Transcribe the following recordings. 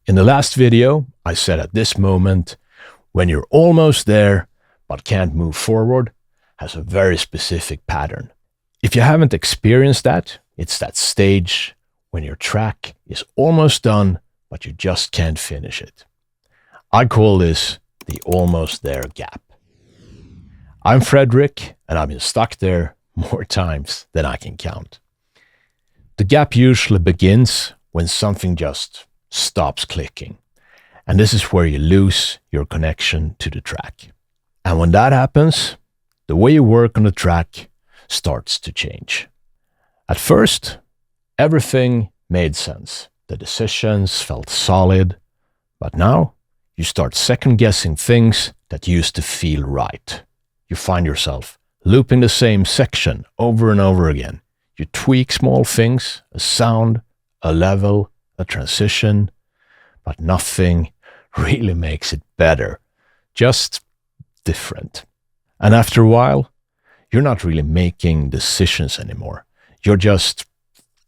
In the last video, I said at this moment, when you're almost there but can't move forward, has a very specific pattern. If you haven't experienced that, it's that stage when your track is almost done, but you just can't finish it. I call this the almost there gap. I'm Fredrik, and I've been stuck there more times than I can count. The gap usually begins when something just stops clicking. And this is where you lose your connection to the track. And when that happens, the way you work on the track starts to change. At first, everything made sense. The decisions felt solid. But now, you start second-guessing things that used to feel right. You find yourself looping the same section over and over again. You tweak small things, a sound, a level, a transition, but nothing really makes it better, just different. And after a while, you're not really making decisions anymore. You're just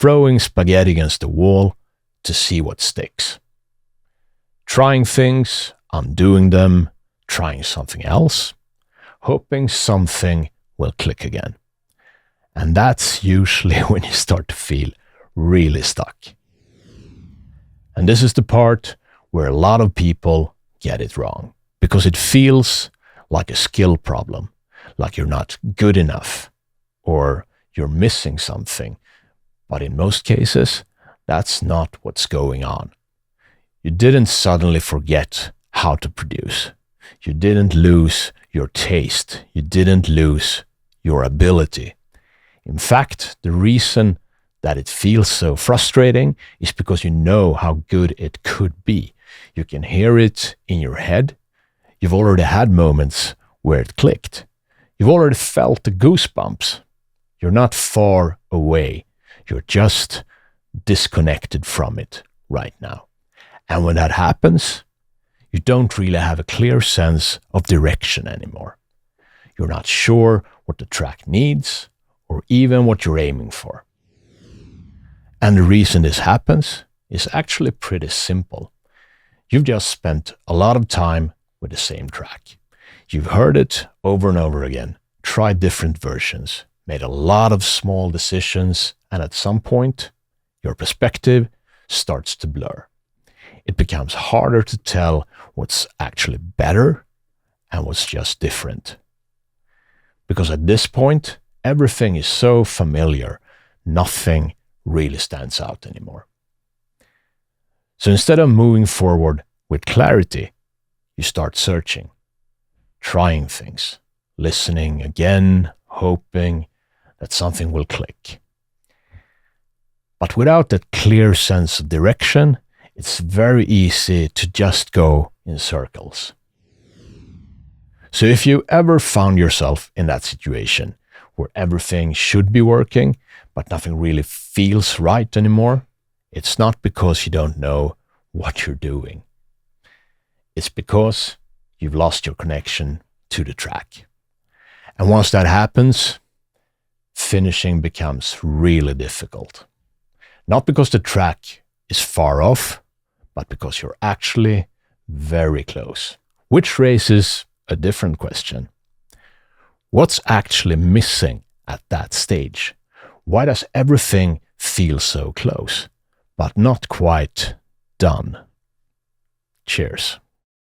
throwing spaghetti against the wall to see what sticks. Trying things, undoing them, trying something else, hoping something will click again. And that's usually when you start to feel really stuck. And this is the part where a lot of people get it wrong, because it feels like a skill problem, like you're not good enough, or you're missing something. But in most cases, that's not what's going on. You didn't suddenly forget how to produce. You didn't lose your taste. You didn't lose your ability. In fact, the reason that it feels so frustrating is because you know how good it could be. You can hear it in your head. You've already had moments where it clicked. You've already felt the goosebumps. You're not far away. You're just disconnected from it right now. And when that happens, you don't really have a clear sense of direction anymore. You're not sure what the track needs or even what you're aiming for. And the reason this happens is actually pretty simple. You've just spent a lot of time with the same track. You've heard it over and over again, tried different versions, made a lot of small decisions, and at some point, your perspective starts to blur. It becomes harder to tell what's actually better and what's just different. Because at this point, everything is so familiar, nothing really stands out anymore. So instead of moving forward with clarity, you start searching, trying things, listening again, hoping that something will click. But without that clear sense of direction, it's very easy to just go in circles. So if you ever found yourself in that situation where everything should be working, but nothing really feels right anymore, it's not because you don't know what you're doing. It's because you've lost your connection to the track. And once that happens, finishing becomes really difficult. Not because the track is far off, but because you're actually very close. Which raises a different question. What's actually missing at that stage? Why does everything feel so close, but not quite done? Cheers.